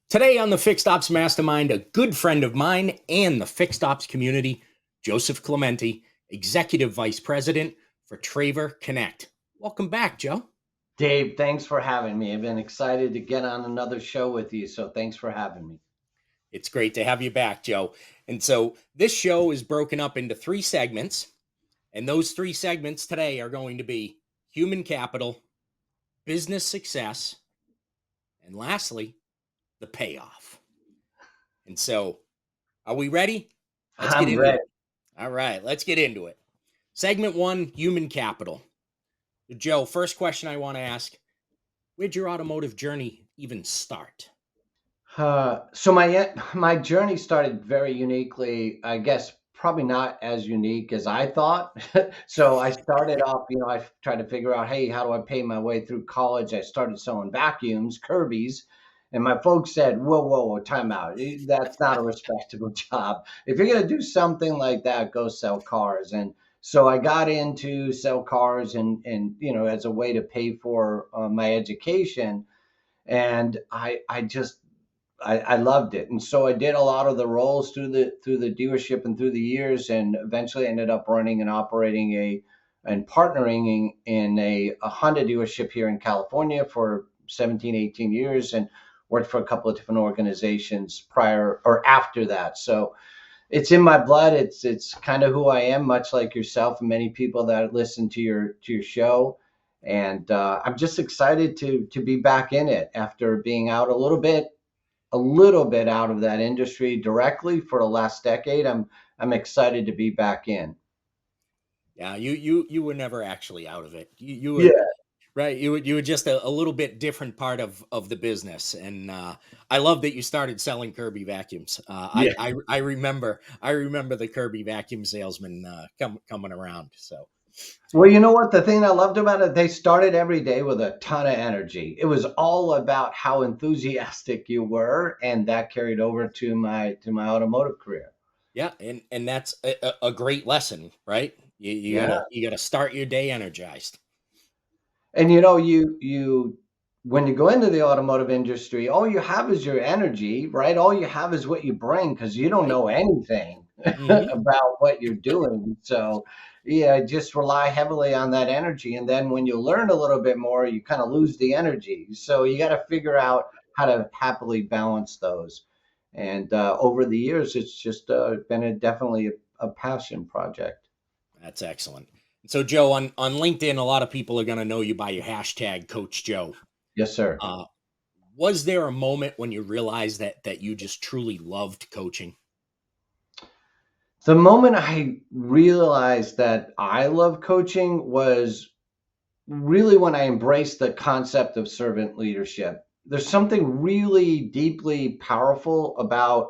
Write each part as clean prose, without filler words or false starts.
Today on the Fixed Ops Mastermind, a good friend of mine and the Fixed Ops community, Joseph Clementi, Executive Vice President for Traver Connect. Welcome back, Joe. Dave, thanks for having me. I've been excited to get on another show with you, so thanks for having me. It's great to have you back, Joe. And so this show is broken up into three segments, and those three segments today are going to be human capital, business success, and lastly, the payoff. And so, are we ready? Let's get I'm into ready. it. All right, let's get into it. Segment one, human capital. Joe, first question I want to ask, where'd your automotive journey even start? So my journey started very uniquely. I guess probably not as unique as I thought. So I started off, I tried to figure out, hey, how do I pay my way through college? I started selling vacuums, Kirby's, and my folks said, whoa, time out. That's not a respectable job. If you're gonna do something like that, go sell cars. And so I got into sell cars and as a way to pay for my education. And I just I loved it, and so I did a lot of the roles through the dealership and through the years, and eventually ended up running and operating and partnering in a Honda dealership here in California for 17, 18 years, and worked for a couple of different organizations prior or after that. So it's in my blood. It's kind of who I am, much like yourself and many people that listen to your show. And I'm just excited to be back in it after being out a little bit out of that industry directly for the last decade. I'm excited to be back in. Yeah, you were never actually out of it. You were Yeah, right. You were just a little bit different part of the business, and I love that you started selling Kirby vacuums. yeah. I remember the Kirby vacuum salesman coming around. So Well, you know what? The thing I loved about it, they started every day with a ton of energy. It was all about how enthusiastic you were, and that carried over to my automotive career. yeah, and that's a great lesson, right? You Yeah. gotta start your day energized. And you when you go into the automotive industry, all you have is your energy, right? All you have is what you bring because you don't Right. know anything Hmm. about what you're doing. So yeah, just rely heavily on that energy. And then when you learn a little bit more, you kind of lose the energy. So you got to figure out how to happily balance those. And over the years, it's just been definitely a passion project. That's excellent. So, Joe, on LinkedIn, a lot of people are going to know you by your hashtag, Coach Joe. Yes, sir. Uh, was there a moment when you realized that you just truly loved coaching? The moment I realized that I love coaching was really when I embraced the concept of servant leadership. There's something really deeply powerful about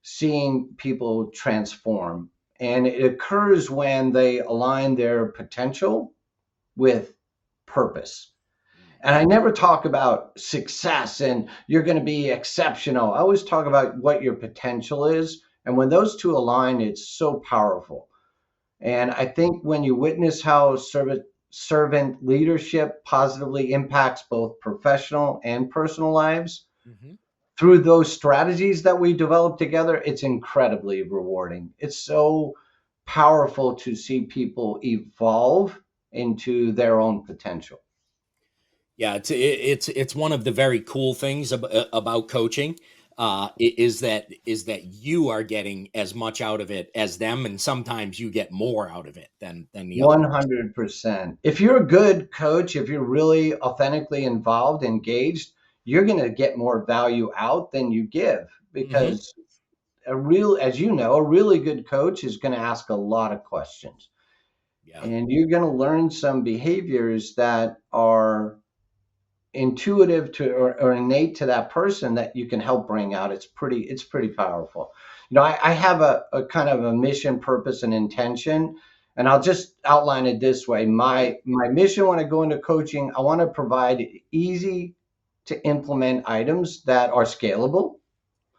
seeing people transform. And it occurs when they align their potential with purpose. And I never talk about success and you're going to be exceptional. I always talk about what your potential is. And when those two align, it's so powerful. And I think when you witness how servant leadership positively impacts both professional and personal lives Mm-hmm. through those strategies that we develop together, it's incredibly rewarding. It's so powerful to see people evolve into their own potential. Yeah, it's one of the very cool things about coaching. Is that you are getting as much out of it as them, and sometimes you get more out of it than the other person. 100%. If you're a good coach, if you're really authentically involved, engaged, you're going to get more value out than you give Hmm. because as you know, a really good coach is going to ask a lot of questions Yeah. and you're going to learn some behaviors that are intuitive to or innate to that person that you can help bring out. It's pretty powerful. I have a kind of a mission, purpose, and intention, and I'll just outline it this way. Right. My mission when I go into coaching, I want to provide easy to implement items that are scalable.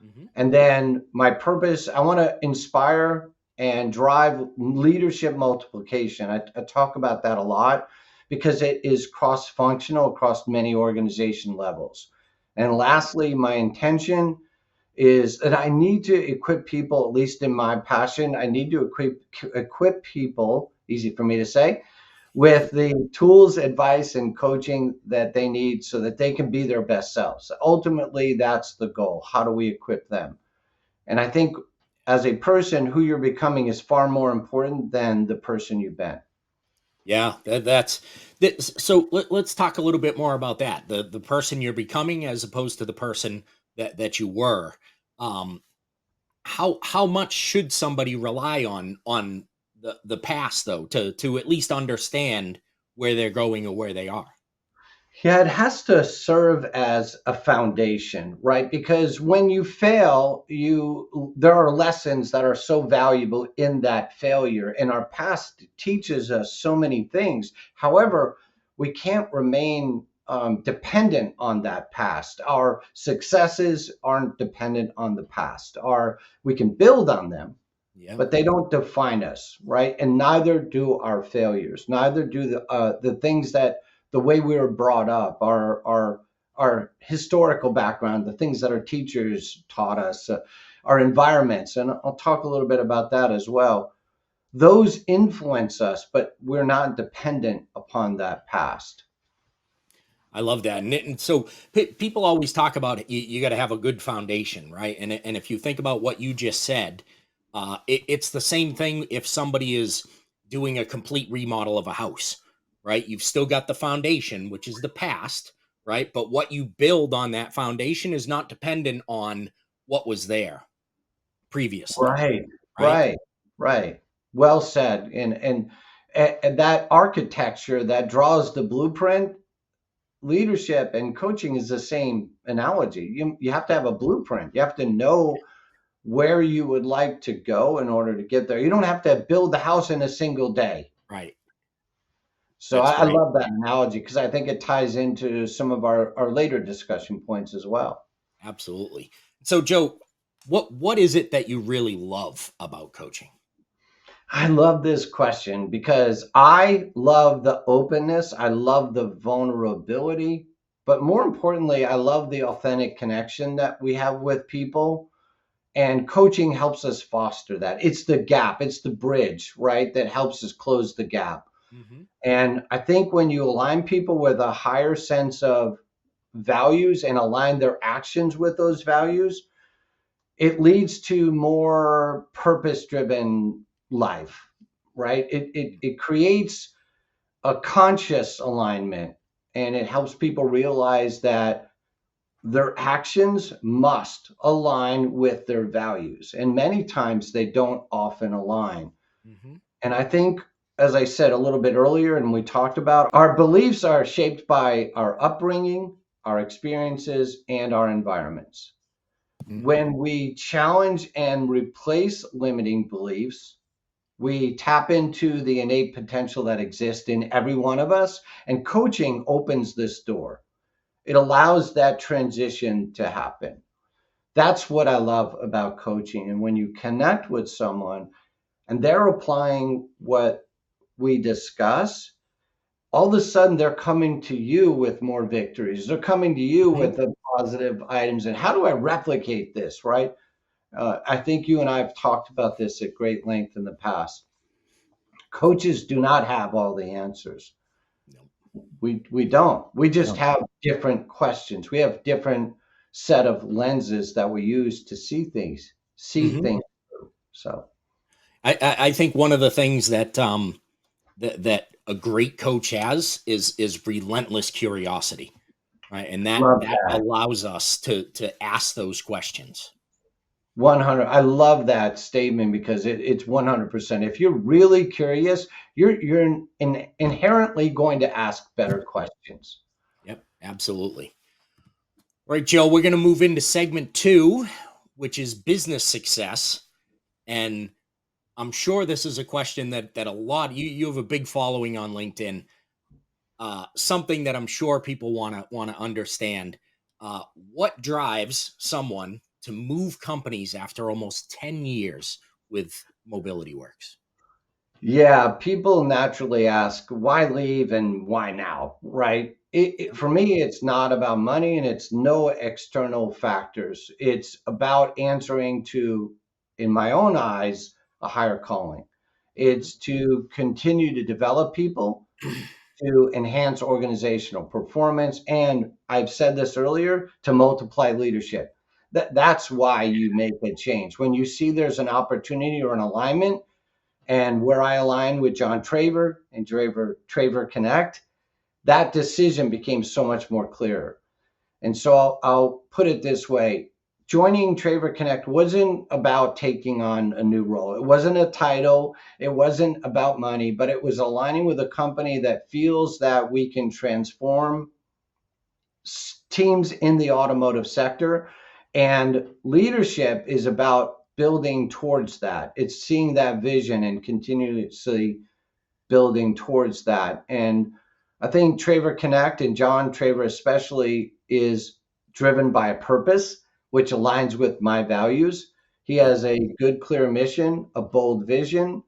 Hmm. And then my purpose, I want to inspire and drive leadership multiplication. I talk about that a lot because it is cross functional across many organization levels. And lastly, my intention is that I need to equip people, at least in my passion, I need to equip people, easy for me to say, with the tools, advice, and coaching that they need so that they can be their best selves. Ultimately, that's the goal. How do we equip them? And I think as a person, who you're becoming is far more important than the person you've been. Yeah, that's that. So let's talk a little bit more about that. The person you're becoming as opposed to the person that you were. Um, how much should somebody rely on the past though to at least understand where they're going or where they are? Yeah, it has to serve as a foundation, right? Because when you fail, there are lessons that are so valuable in that failure. And our past teaches us so many things. However, we can't remain dependent on that past. Our successes aren't dependent on the past. We can build on them, Yeah, but they don't define us, right? And neither do our failures. Neither do the things that the way we were brought up, our historical background, the things that our teachers taught us, our environments, and I'll talk a little bit about that as well. Those influence us, but we're not dependent upon that past. I love that. And so people always talk about you got to have a good foundation, right? And if you think about what you just said, it's the same thing if somebody is doing a complete remodel of a house, right? You've still got the foundation, which is the past, right? But what you build on that foundation is not dependent on what was there previously, Right, right? right, right. Well said. And that architecture that draws the blueprint, leadership and coaching is the same analogy. You have to have a blueprint. You have to know where you would like to go in order to get there. You don't have to build the house in a single day. Right. So That's I great. love that analogy because I think it ties into some of our later discussion points as well. Absolutely. So, Joe, what is it that you really love about coaching? I love this question because I love the openness. I love the vulnerability. But more importantly, I love the authentic connection that we have with people. And coaching helps us foster that. It's the gap, it's the bridge, right? That helps us close the gap. Hmm. And I think when you align people with a higher sense of values and align their actions with those values, it leads to more purpose driven life, right? It creates a conscious alignment and it helps people realize that their actions must align with their values. And many times they don't often align. Hmm. And I think, as I said a little bit earlier, and we talked about, our beliefs are shaped by our upbringing, our experiences, and our environments. Hmm. When we challenge and replace limiting beliefs, we tap into the innate potential that exists in every one of us, and coaching opens this door. It allows that transition to happen. That's what I love about coaching. And when you connect with someone and they're applying what we discuss, all of a sudden they're coming to you with more victories. They're coming to you with the positive items. And how do I replicate this, right? I think you and I have talked about this at great length in the past. Coaches do not have all the answers. No. We don't. We just No. have different questions. We have different set of lenses that we use to see Hmm. things through. So I think one of the things that a great coach has is relentless curiosity, right? And love that that. allows us to ask those questions. 100. I love that statement because it's 100%. If you're really curious, you're inherently going to ask better questions. Yep, absolutely. All right, Joe, we're going to move into segment two, which is business success. And I'm sure this is a question that a lot you have a big following on LinkedIn. Something that I'm sure people want to understand. What drives someone to move companies after almost 10 years with Mobility Works? Yeah, people naturally ask why leave and why now, right? For me, it's not about money and it's no external factors. It's about answering to, in my own eyes, a higher calling. Mhm. It's to continue to develop people, to enhance organizational performance, and I've said this earlier, to multiply leadership. That's why you make a change. When you see there's an opportunity or an alignment, and where I align with John Traver and Traver Connect, that decision became so much more clearer. And so I'll put it this way. Joining Traver Connect wasn't about taking on a new role. It wasn't a title. It wasn't about money, but it was aligning with a company that feels that we can transform teams in the automotive sector. And leadership is about building towards that. It's seeing that vision and continuously building towards that. And I think Traver Connect and John Traver especially is driven by a purpose, which aligns with my values. He Yep. has a good, clear mission, a bold vision,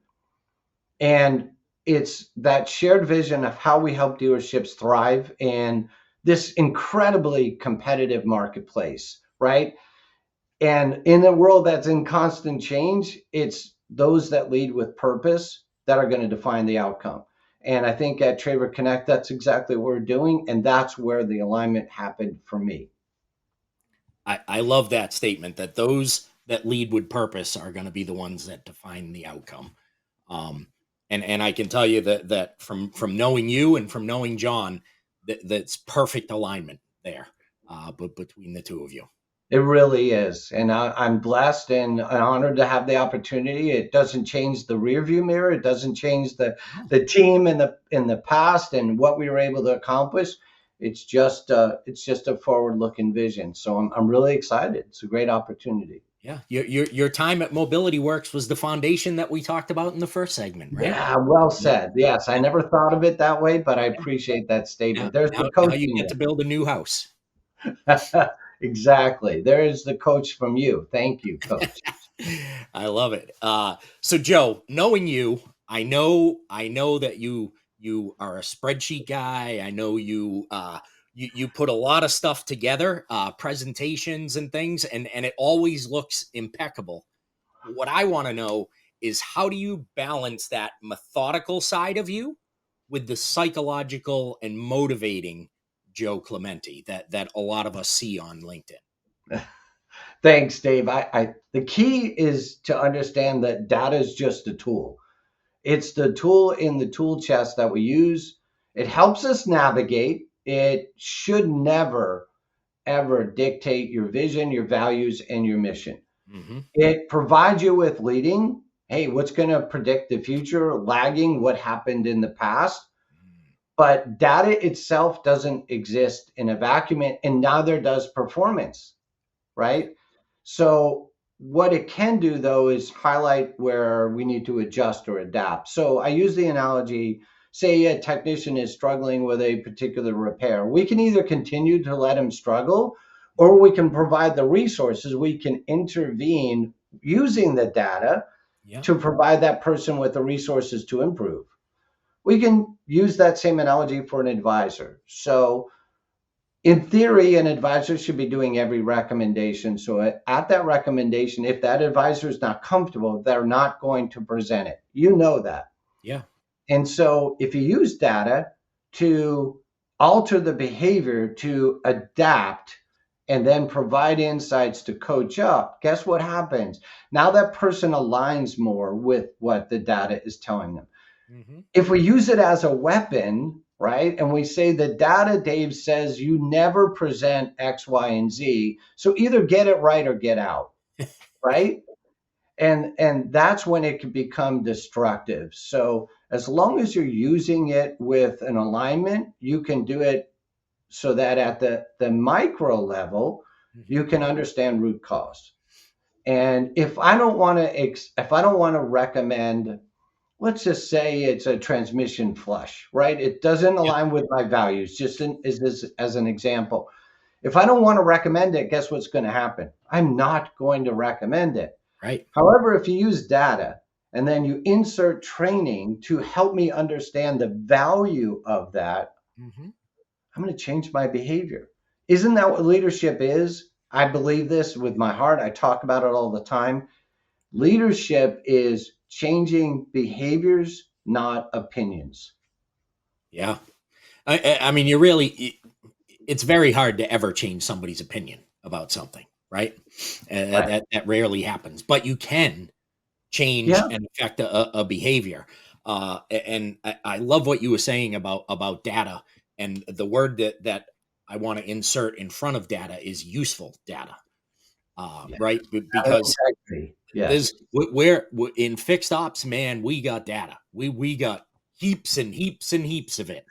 and it's that shared vision of how we help dealerships thrive in this incredibly competitive marketplace, right? And in a world that's in constant change, it's those that lead with purpose that are going to define the outcome. And I think at Traver Connect, that's exactly what we're doing. And that's where the alignment happened for me. I love that statement that those that lead with purpose are going to be the ones that define the outcome. Um, and I can tell you that from knowing you and from knowing John, that's perfect alignment there, but between the two of you. It really is. And I'm blessed and honored to have the opportunity. It doesn't change the rearview mirror. It doesn't change No. the team in the past and what we were able to accomplish. It's just a forward looking vision. So I'm really excited. It's a great opportunity. Yeah, your time at Mobility Works was the foundation that we talked about in the first segment, right? Yeah, well Yep. said. Yes, I Yep. never thought of it that way, but I Yeah. appreciate that Now, statement. There's the now coach you in get to build a new house. you. Exactly. There is the coach from you. Thank you, coach. I love it. So Joe, knowing you, I know that you are a spreadsheet guy. I know you put a lot of stuff together, presentations and things, and it always looks impeccable. What I want to know is how do you balance that methodical side of you with the psychological and motivating Joe Clementi that a lot of us see on LinkedIn? Thanks, Dave. The key is to understand that data is just a tool. It's the tool in the tool chest that we use. It helps us navigate. It should never, ever dictate your vision, your values, and your mission. Hmm. It provides you with leading. Hey, what's going to predict the future? Lagging what happened in the past. But data itself doesn't exist in a vacuum, and neither does performance, right? So what it can do though is highlight where we need to adjust or adapt. So I use the analogy, say a technician is struggling with a particular repair. We can either continue to let him struggle or we can provide the resources. We can intervene using the data Yeah. to provide that person with the resources to improve. We can use that same analogy for an advisor. So in theory, an advisor should be doing every recommendation. So at that recommendation, if that advisor is not comfortable, they're not going to present it. You know that. Yeah. And so if you use data to alter the behavior, to adapt, and then provide insights to coach up, guess what happens? Now that person aligns more with what the data is telling them. Hmm. If we use it as a weapon, right, and we say the data, Dave says you never present X, Y, and Z, so either get it right or get out, right? And that's when it can become destructive. So as long as you're using it with an alignment, you can do it so that at the micro level, Hmm. you can understand root cause. And if I don't want to, if I don't want to recommend, let's just say it's a transmission flush, right? It doesn't Yep. align with my values. Just is this as an example. If I don't want to recommend it, guess what's going to happen? I'm not going to recommend it. Right. However, if you use data and then you insert training to help me understand the value of that, Hmm. I'm going to change my behavior. Isn't that what leadership is? I believe this with my heart. I talk about it all the time. Leadership is changing behaviors, not opinions. Yeah. I mean, you really, it's very hard to ever change somebody's opinion about something, right? Right. That rarely happens, but you can change Yeah. and affect a behavior. And I love what you were saying about data, and the word that I want to insert in front of data is useful data, Yeah. right? Data Because integrity. there's Yes. we're in fixed ops, man. We got data. We got heaps and heaps and heaps of it.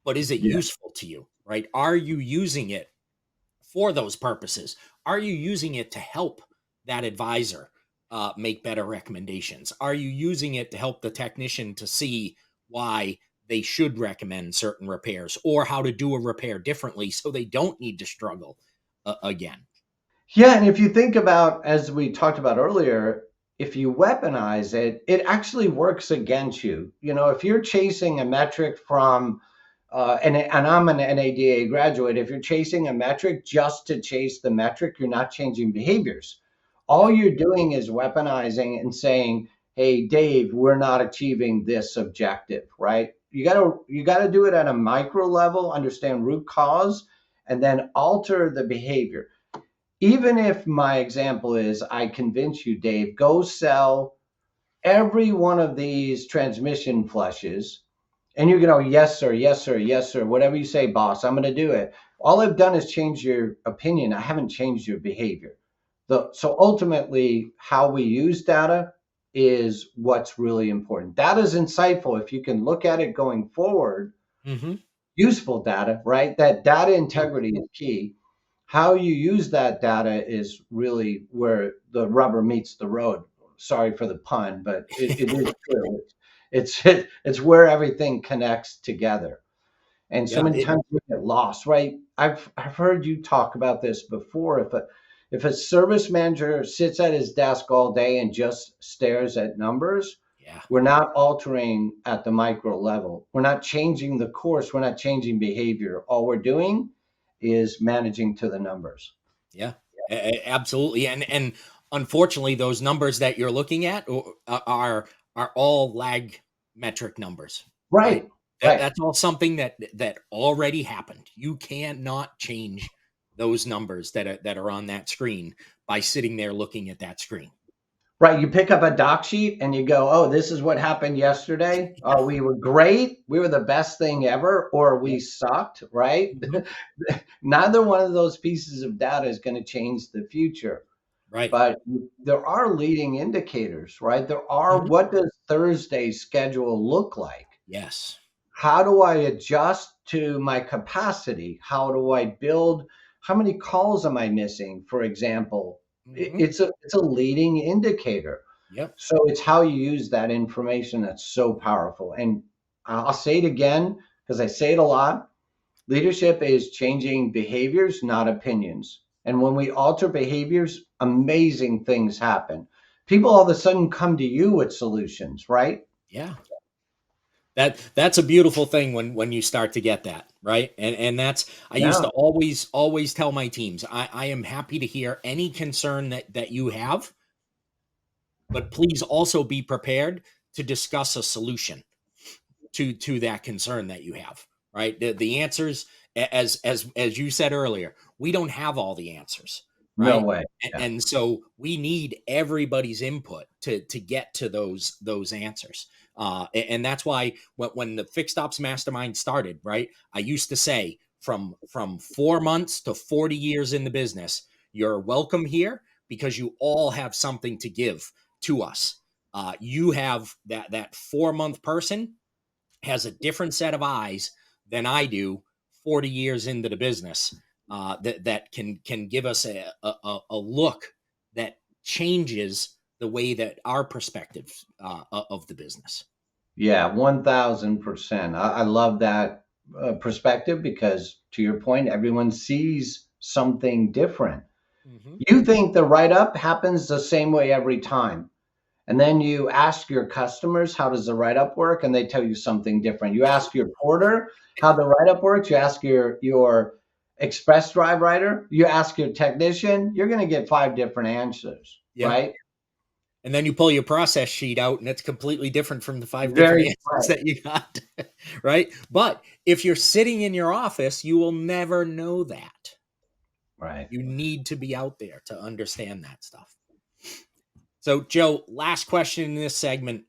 But is it Yeah. useful to you, right? Are you using it for those purposes? Are you using it to help that advisor make better recommendations? Are you using it to help the technician to see why they should recommend certain repairs or how to do a repair differently so they don't need to struggle again? Yeah, and if you think about, as we talked about earlier, if you weaponize it, it actually works against you. You know, if you're chasing a metric from, and I'm an NADA graduate, if you're chasing a metric just to chase the metric, you're not changing behaviors. All Yeah. you're doing is weaponizing and saying, "Hey, Dave, we're not achieving this objective," right? You gotta do it at a micro level, understand root cause, and then alter the behavior. Even if my example is I convince you, Dave, go sell every one of these transmission flushes, and you go, yes, sir, yes, sir, yes, sir, whatever you say, boss, I'm going to do it. All I've done is change your opinion. I haven't changed your behavior. So ultimately, how we use data is what's really important. Data is insightful if you can look at it going forward. Hmm. Useful data, right? That data integrity is key. How you use that data is really where the rubber meets the road. Sorry for the pun, but it is true. It's where everything connects together. And so Yeah. many times we get lost, right? I've heard you talk about this before. If a service manager sits at his desk all day and just stares at numbers, Yeah. we're not altering at the micro level. We're not changing the course. We're not changing behavior. All we're doing is managing to the numbers. Yeah, absolutely. And unfortunately, those numbers that you're looking at are all lag metric numbers, right? Right, right. That's all something that already happened. You cannot change those numbers that are on that screen by sitting there looking at that screen. Right, you pick up a doc sheet and you go, "Oh, this is what happened yesterday. Yeah. We were great. We were the best thing ever, or we Yep. sucked." Right? Hmm. Neither one of those pieces of data is going to change the future, Right. but there are leading indicators, right? There are. Hmm. What does Thursday's schedule look like? Yes. How do I adjust to my capacity? How do I build? How many calls am I missing, for example? Hmm. It's a leading indicator. Yep. So it's how you use that information that's so powerful. And I'll say it again because I say it a lot. Leadership is changing behaviors, not opinions. And when we alter behaviors, amazing things happen. People all of a sudden come to you with solutions, right? Yeah. That's a beautiful thing when you start to get that, right? And that's, I used Yeah. to always tell my teams, I am happy to hear any concern that you have, but please also be prepared to discuss a solution to that concern that you have, right? The answers, as you said earlier, we don't have all the answers, No right? way. Yeah. And so we need everybody's input to get to those answers. And that's why when the Fixed Ops Mastermind started, right, I used to say from 4 months to 40 years in the business, you're welcome here because you all have something to give to us. You have that 4 month person has a different set of eyes than I do 40 years into the business, that can give us a look that changes the way that our perspective of the business. Yeah, 1000%. I love that perspective because, to your point, everyone sees something different. Hmm. You think the write up happens the same way every time. And then you ask your customers, how does the write-up work? And they tell you something different. You ask your porter how the write-up works. You ask your express drive writer. You ask your technician. You're going to get 5 different answers, Yep. right? And then you pull your process sheet out and it's completely different from the 5 different Very answers right. that you got. Right. But if you're sitting in your office, you will never know that. Right. You need to be out there to understand that stuff. So, Joe, last question in this segment.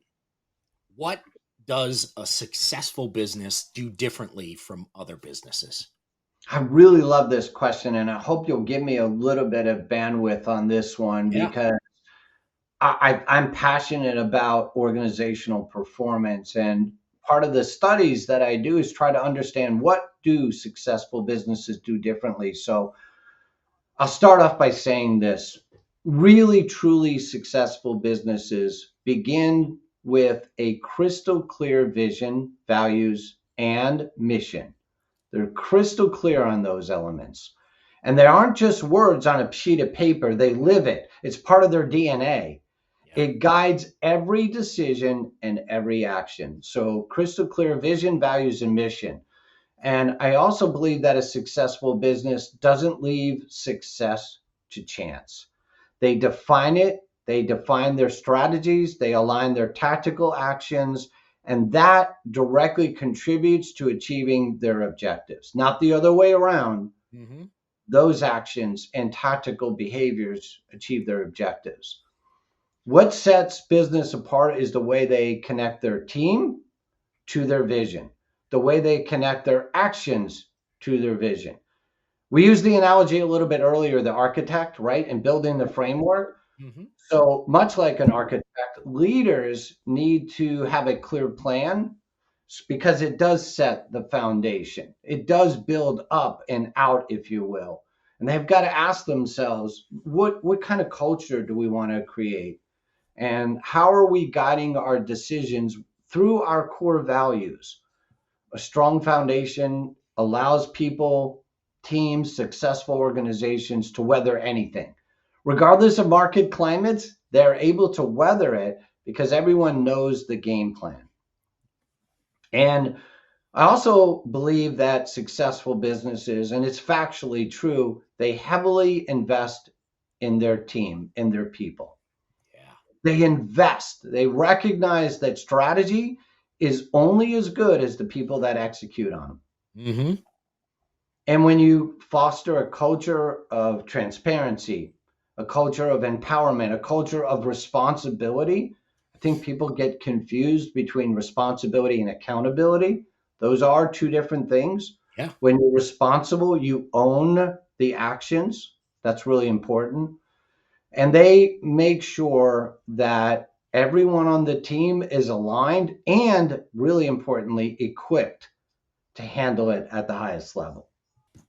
What does a successful business do differently from other businesses? I really love this question, and I hope you'll give me a little bit of bandwidth on this one Yeah. because I'm passionate about organizational performance. And part of the studies that I do is try to understand what do successful businesses do differently. So I'll start off by saying this. Really, truly successful businesses begin with a crystal clear vision, values, and mission. They're crystal clear on those elements. And they aren't just words on a sheet of paper, they live it. It's part of their DNA. Yeah. It guides every decision and every action. So, crystal clear vision, values, and mission. And I also believe that a successful business doesn't leave success to chance. They define it, they define their strategies, they align their tactical actions, and that directly contributes to achieving their objectives, not the other way around. Mm-hmm. Those actions and tactical behaviors achieve their objectives. What sets business apart is the way they connect their team to their vision, the way they connect their actions to their vision. We used the analogy a little bit earlier, the architect, right? And building the framework. Mm-hmm. So much like an architect, leaders need to have a clear plan because it does set the foundation. It does build up and out, if you will. And they've got to ask themselves, what kind of culture do we want to create? And how are we guiding our decisions through our core values? A strong foundation allows people, teams, successful organizations to weather anything. Regardless of market climates, they're able to weather it because everyone knows the game plan. And I also believe that successful businesses, and it's factually true, they heavily invest in their team, in their people. Yeah. They invest, they recognize that strategy is only as good as the people that execute on them. Mm-hmm. And when you foster a culture of transparency, a culture of empowerment, a culture of responsibility, I think people get confused between responsibility and accountability. Those are 2 different things. Yeah. When you're responsible, you own the actions. That's really important. And they make sure that everyone on the team is aligned and, really importantly, equipped to handle it at the highest level.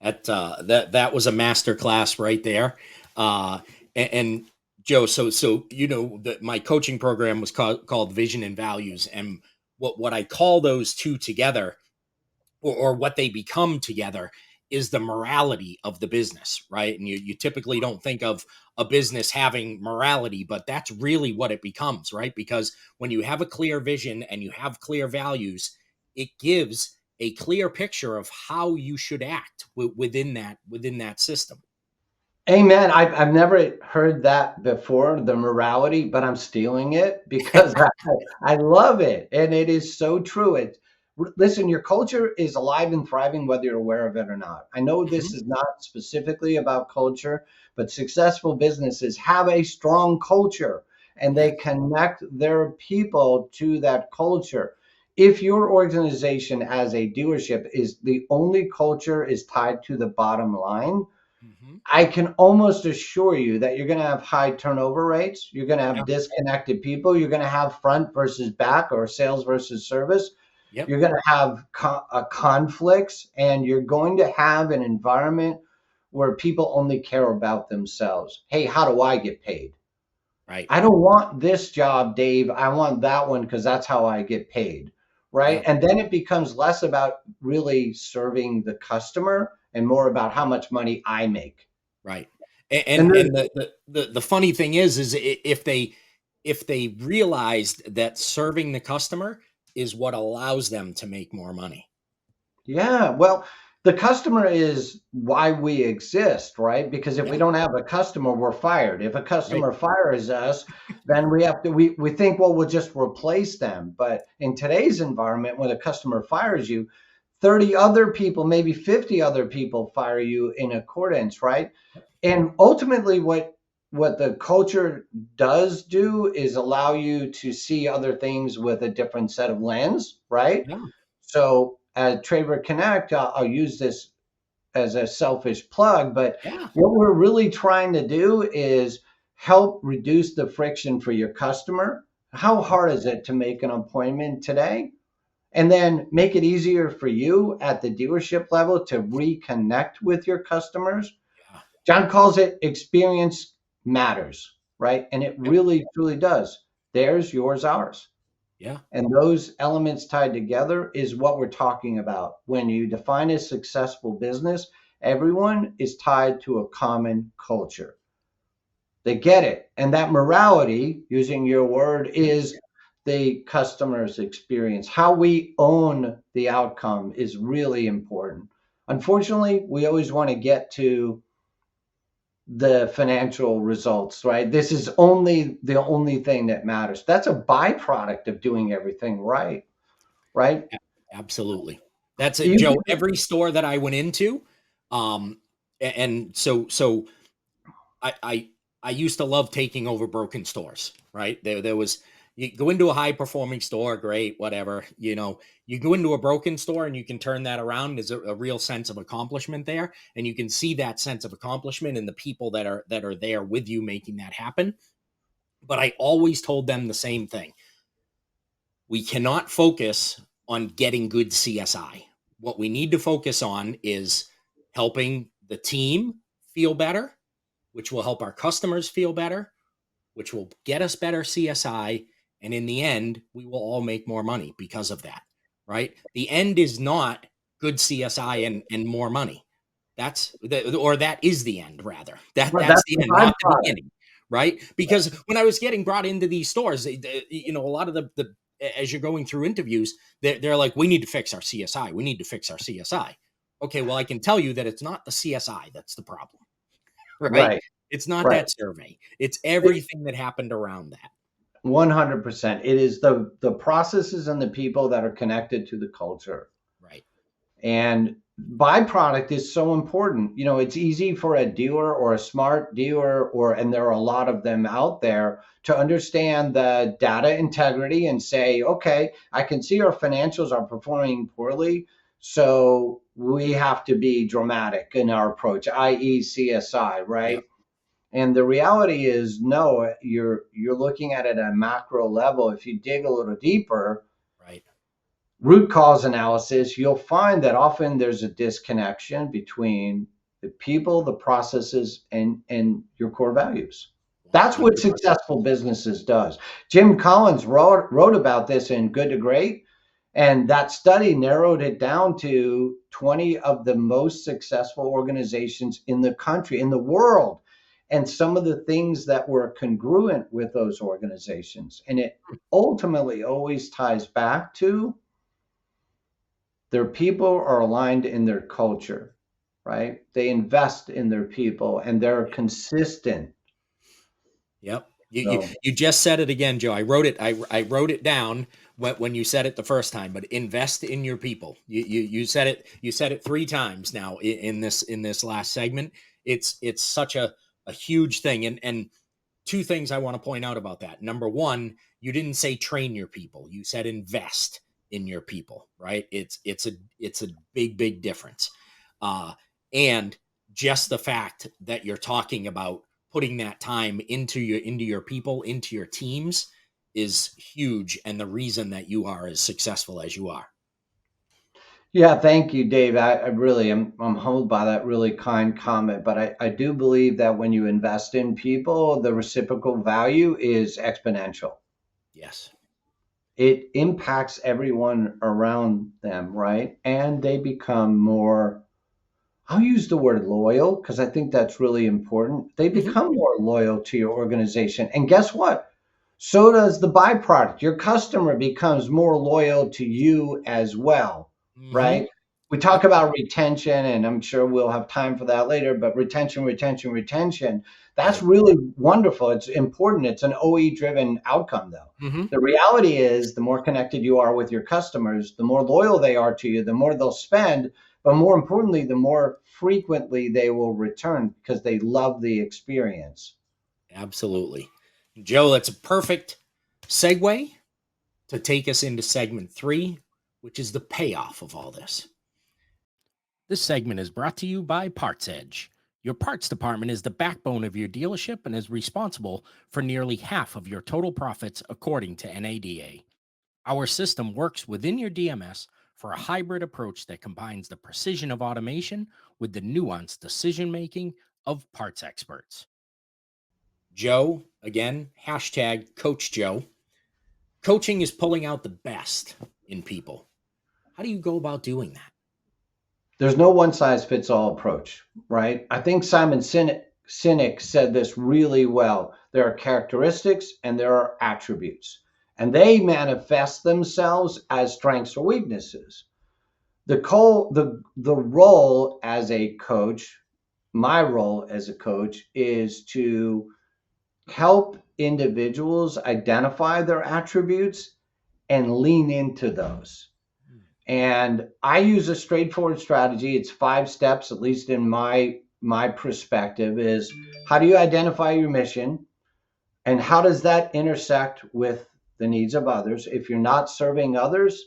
That was a master class right there. And Joe, so you know that my coaching program was called Vision and Values, and what I call those two together, or what they become together, is the morality of the business, right? And you typically don't think of a business having morality, but that's really what it becomes, right? Because when you have a clear vision and you have clear values, it gives a clear picture of how you should act within that system. Amen. I've never heard that before, the morality, but I'm stealing it because I love it. And it is so true. Listen, your culture is alive and thriving whether you're aware of it or not. I know this Mhm. is not specifically about culture, but successful businesses have a strong culture and they Yes. connect their people to that culture. If your organization as a dealership is the only culture is tied to the bottom line, Hmm. I can almost assure you that you're going to have high turnover rates. You're going to Yeah. have disconnected people. You're going to have front versus back or sales versus service. Yep. You're going to have conflicts, and you're going to have an environment where people only care about themselves. Hey, how do I get paid? Right. I don't want this job, Dave. I want that one because that's how I get paid. Right. Yeah. And then it becomes less about really serving the customer and more about how much money I make. Right. And And the funny thing is if they if they realized that serving the customer is what allows them to make more money. Yeah, well, the customer is why we exist, right? Because if we Yeah, don't have a customer, we're fired. If a right. customer fires us, then we think, well, we'll just replace them. But in today's environment, when a customer fires you, 30 other people, maybe 50 other people fire you in accordance, right? And ultimately what the culture does do is allow you to see other things with a different set of lens, right? Yeah, So at Traver Connect, I'll use this as a selfish plug, but yeah, what we're really trying to do is help reduce the friction for your customer. How yeah, hard is it to make an appointment today? And then make it easier for you at the dealership level to reconnect with your customers. yeah. John calls it experience matters, right? And it Yep, really, truly does. Theirs, yours, ours. yeah. And those elements tied together is what we're talking about. When you define a successful business, everyone is tied to a common culture. They get it. And that morality, using your word, Yeah. is the customer's experience. How we own the outcome is really important. Unfortunately, we always want to get to the financial results, right? This is only the only thing that matters. That's a byproduct of doing everything right, right? Absolutely. That's it, You Joe. can, Every store that I went into, um, and so I, I I used to love taking over broken stores. Right there was, you go into a high performing store, great, whatever. You go into a broken store and you can turn that around. There's a real sense of accomplishment there, and you can see that sense of accomplishment in the people that are there with you making that happen. But I always told them the same thing: we cannot focus on getting good CSI. What we need to focus on is helping the team feel better, which will help our customers feel better, which will get us better CSI. And in the end, we will all make more money because of that, right? The end is not good CSI and more money. That is the end, rather. That's that's the the end, not the byproduct. beginning, right? Because when I was getting brought into these stores, a lot of the as you're going through interviews, they're like, we need to fix our CSI. We need to fix our CSI. Okay, well, I can tell you that it's not the CSI that's the problem, right? Right, It's not right. that survey. It's everything that happened around that. 100%. It is the processes and the people that are connected to the culture. Right. And byproduct is so important. It's easy for a dealer or a smart dealer, and there are a lot of them out there, to understand the data integrity and say, okay, I can see our financials are performing poorly. So we have to be dramatic in our approach, i.e., CSI, Yep. right? And the reality is, no, you're looking at it at a macro level. If you dig a little deeper, Right. root cause analysis, you'll find that often there's a disconnection between the people, the processes, and your core values. That's what 100%. successful businesses does. Jim Collins wrote about this in Good to Great, and that study narrowed it down to 20 of the most successful organizations in the country, in the world, and some of the things that were congruent with those organizations. And it ultimately always ties back to their people are aligned in their culture, right? They invest in their people and they're consistent. Yep. You So, you just said it again, Joe. I wrote it down when you said it the first time. But invest in your people. You said it. You said it three times now in this last segment. It's such a huge thing. And two things I want to point out about that. Number one, you didn't say train your people. You said invest in your people. Right. It's a big difference. Uh, and just the fact that you're talking about putting that time into your people, into your teams, is huge, and the reason that you are as successful as you are. yeah, thank you, Dave. I really I'm humbled by that really kind comment. But I do believe that when you invest in people, the reciprocal value is exponential. Yes. It impacts everyone around them, right? And they become more, I'll use the word loyal because I think that's really important. They Hmm. become more loyal to your organization. And guess what? so does the byproduct. Your customer becomes more loyal to you as well, Mm-hmm. right? We Yep. talk about retention, and I'm sure we'll have time for that later, but retention, that's Right. really wonderful. It's important. It's an OE driven outcome, though. Mm-hmm. The reality is, the more connected you are with your customers, the more loyal they are to you, the more they'll spend, but more importantly, the more frequently they will return because they love the experience. Absolutely. Joe, that's a perfect segue to take us into segment 3, which is the payoff of all this. This segment is brought to you by Parts Edge. Your parts department is the backbone of your dealership and is responsible for nearly half of your total profits, according to NADA. Our system works within your DMS for a hybrid approach that combines the precision of automation with the nuanced decision making of parts experts. Joe, again, hashtag Coach Joe. Coaching is pulling out the best in people. How do you go about doing that? There's no one size fits all approach, right? I think Simon Sinek said this really well. There are characteristics and there are attributes, and they manifest themselves as strengths or weaknesses. The role as a coach, my role as a coach, is to help individuals identify their attributes and lean into those. And I use a straightforward strategy. It's 5 steps, at least in my perspective, is how do you identify your mission and how does that intersect with the needs of others? If you're not serving others,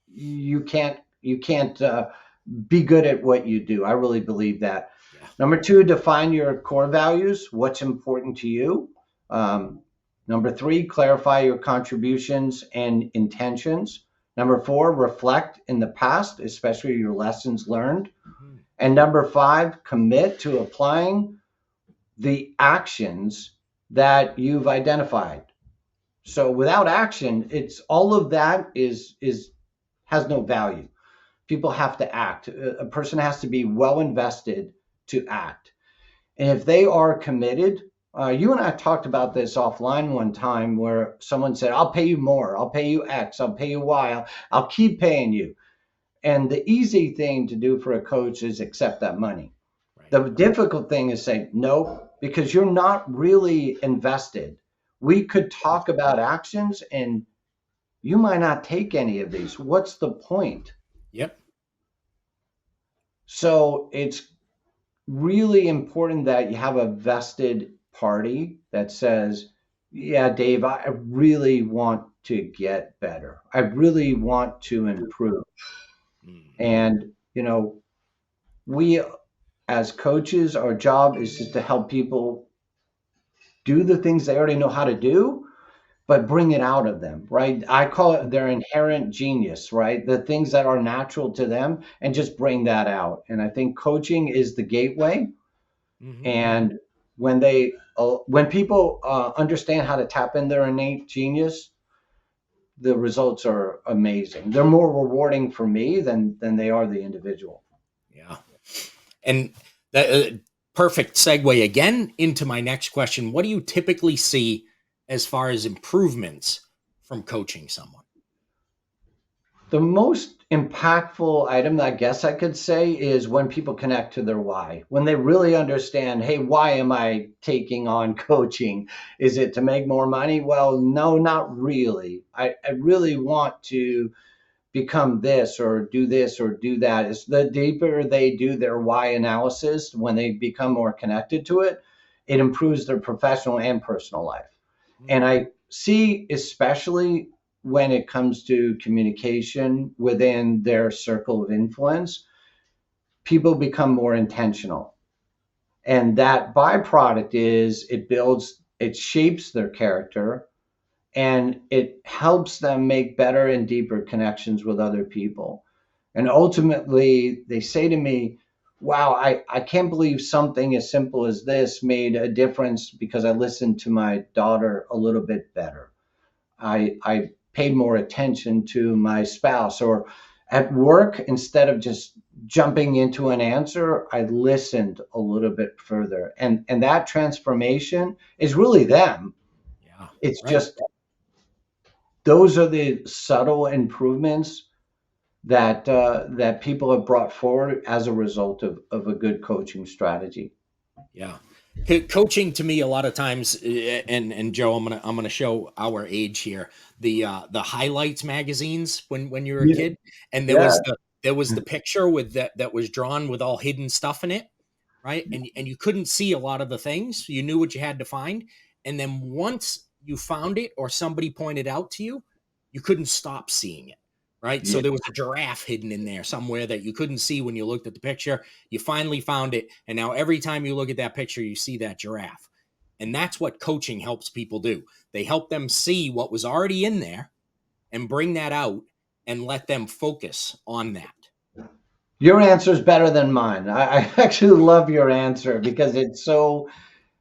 you can't be good at what you do. I really believe that. Yeah. Number 2, define your core values. What's important to you? Um, Number 3, clarify your contributions and intentions. Number 4, reflect in the past, especially your lessons learned. Mhm. And number 5, commit to applying the actions that you've identified. So without action, it's all of that is has no value. People have to act. A person has to be well invested to act. And if they are committed, you and I talked about this offline one time where someone said, I'll pay you more. I'll pay you X. I'll pay you Y. I'll keep paying you. And the easy thing to do for a coach is accept that money. Right. The difficult thing is say no, because you're not really invested. We could talk about actions and you might not take any of these. What's the point? Yep. So it's really important that you have a vested party that says, yeah, Dave, I really want to get better. I really want to improve. Mhm. And, we as coaches, our job is just to help people do the things they already know how to do, but bring it out of them, right? I call it their inherent genius, right? The things that are natural to them and just bring that out. And I think coaching is the gateway. Mhm. And when people understand how to tap in their innate genius, the results are amazing. They're more rewarding for me than they are the individual. Yeah. And that perfect segue again into my next question. What do you typically see as far as improvements from coaching someone? The most impactful item, I guess I could say, is when people connect to their why. When they really understand, hey, why am I taking on coaching? Is it to make more money? Well, no, not really. I really want to become this or do that. It's the deeper they do their why analysis, when they become more connected to it, it improves their professional and personal life. And Mm. I see, especially when it comes to communication within their circle of influence, people become more intentional. And that byproduct is it shapes their character and it helps them make better and deeper connections with other people. And ultimately, they say to me, wow, I can't believe something as simple as this made a difference because I listened to my daughter a little bit better. I paid more attention to my spouse, or at work, instead of just jumping into an answer, I listened a little bit further. And that transformation is really them. Yeah. It's Right. just those are the subtle improvements that people have brought forward as a result of a good coaching strategy. Yeah. Coaching to me a lot of times, and Joe, I'm gonna show our age here. The highlights magazines when you were a Yeah, kid, and yeah, there was the picture with that was drawn with all hidden stuff in it, right? And you couldn't see a lot of the things. You knew what you had to find, and then once you found it or somebody pointed out to you, you couldn't stop seeing it, right? So yeah. there was a giraffe hidden in there somewhere that you couldn't see when you looked at the picture. You finally found it, and now every time you look at that picture, you see that giraffe. And that's what coaching helps people do. They help them see what was already in there and bring that out and let them focus on that. Your answer is better than mine. I actually love your answer because it's so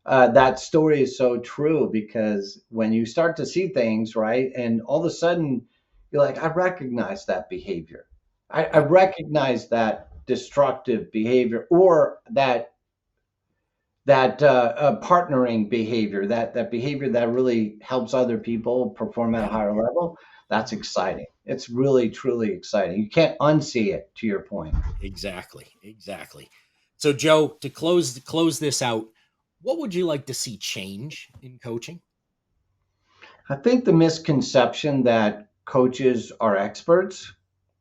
that story is so true because when you start to see things, right, and all of a sudden you're like, I recognize that behavior. I Yep. recognize that destructive behavior or that partnering behavior, that behavior that really helps other people perform at a Yeah. higher level. That's exciting. It's really, truly exciting. You can't unsee it, to your point. Exactly. Exactly. So Joe, to close this out, what would you like to see change in coaching? I think the misconception that coaches are experts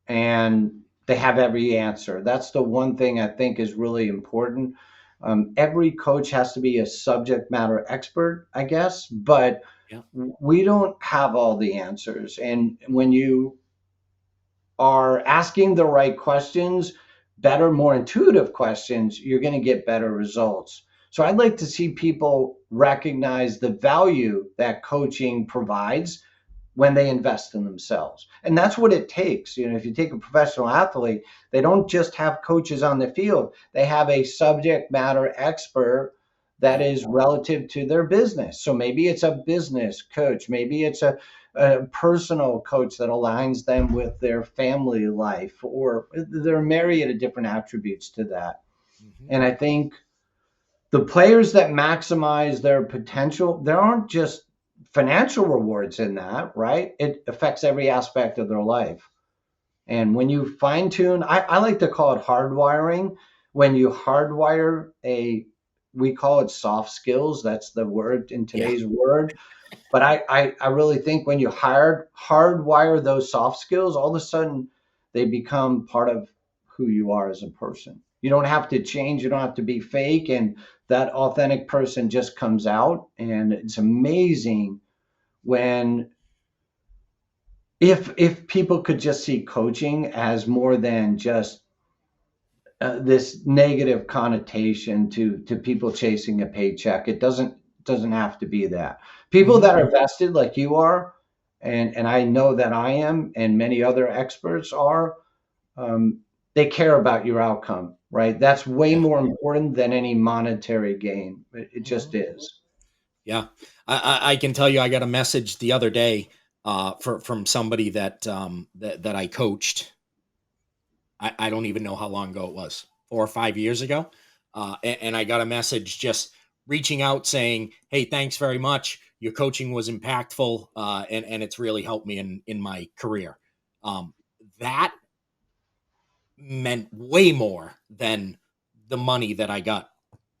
and they have every answer. That's the one thing I think is really important. Every coach has to be a subject matter expert, I guess, but Yeah. we don't have all the answers. And when you are asking the right questions, better, more intuitive questions, you're going to get better results. So I'd like to see people recognize the value that coaching provides when they invest in themselves. And that's what it takes. You know, if you take a professional athlete, they don't just have coaches on the field, they have a subject matter expert that Right. is relative to their business. So maybe it's a business coach, maybe it's a personal coach that aligns them with their family life, or there are myriad of different attributes to that. Hmm. And I think the players that maximize their potential, there aren't just financial rewards in that, right? It affects every aspect of their life. And when you fine tune, I like to call it hardwiring. When you hardwire we call it soft skills. That's the word in Yeah. today's word. But I really think when you hardwire those soft skills, all of a sudden they become part of who you are as a person. You don't have to change, you don't have to be fake, and that authentic person just comes out. And it's amazing when if people could just see coaching as more than just this negative connotation to people chasing a paycheck. It doesn't have to be that. People Hmm. that are vested like you are, and I know that I am, and many other experts are, um, they care about your outcome, right? That's way Yeah. more important than any monetary gain. It just Hmm. is. Yeah. I can tell you, I got a message the other day from somebody that I coached. I don't even know how long ago it was, 4 or 5 years ago. And I got a message just reaching out saying, "Hey, thanks very much. Your coaching was impactful, and it's really helped me in my career." That meant way more than the money that I got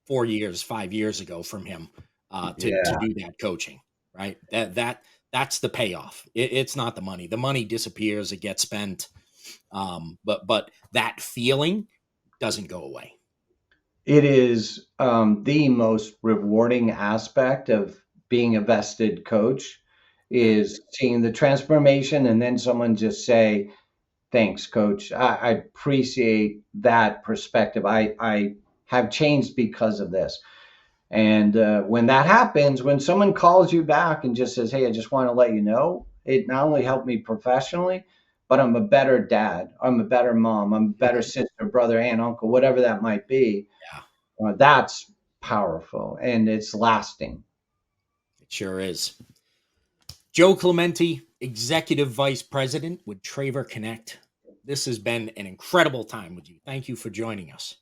4 years, 5 years ago from him to Yeah. do that coaching. Right? That's the payoff. It's not the money. The money disappears. It gets spent. But that feeling doesn't go away. It is the most rewarding aspect of being a vested coach Yeah. is seeing the transformation and then someone just say, thanks, coach. I appreciate that perspective. I have changed because of this. And when that happens, when someone calls you back and just says, hey, I just want to let you know, it not only helped me professionally, but I'm a better dad. I'm a better mom. I'm a better Mhm. sister, brother, aunt, uncle, whatever that might be. Yeah, That's powerful and it's lasting. it sure is. Joe Clementi, Executive Vice President with Traver Connect. This has been an incredible time with you. Thank you for joining us.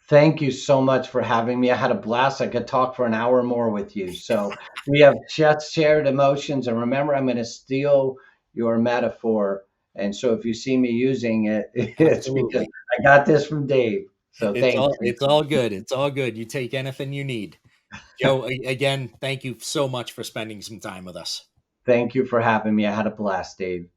Thank you so much for having me. I had a blast. I could talk for an hour more with you. So we have just shared emotions. And remember, I'm going to steal your metaphor. And so if you see me using it, it's because Absolutely. I got this from Dave. So It's thank all you. it's all good. It's all good. You take anything you need. Joe, again, thank you so much for spending some time with us. Thank you for having me. I had a blast, Dave.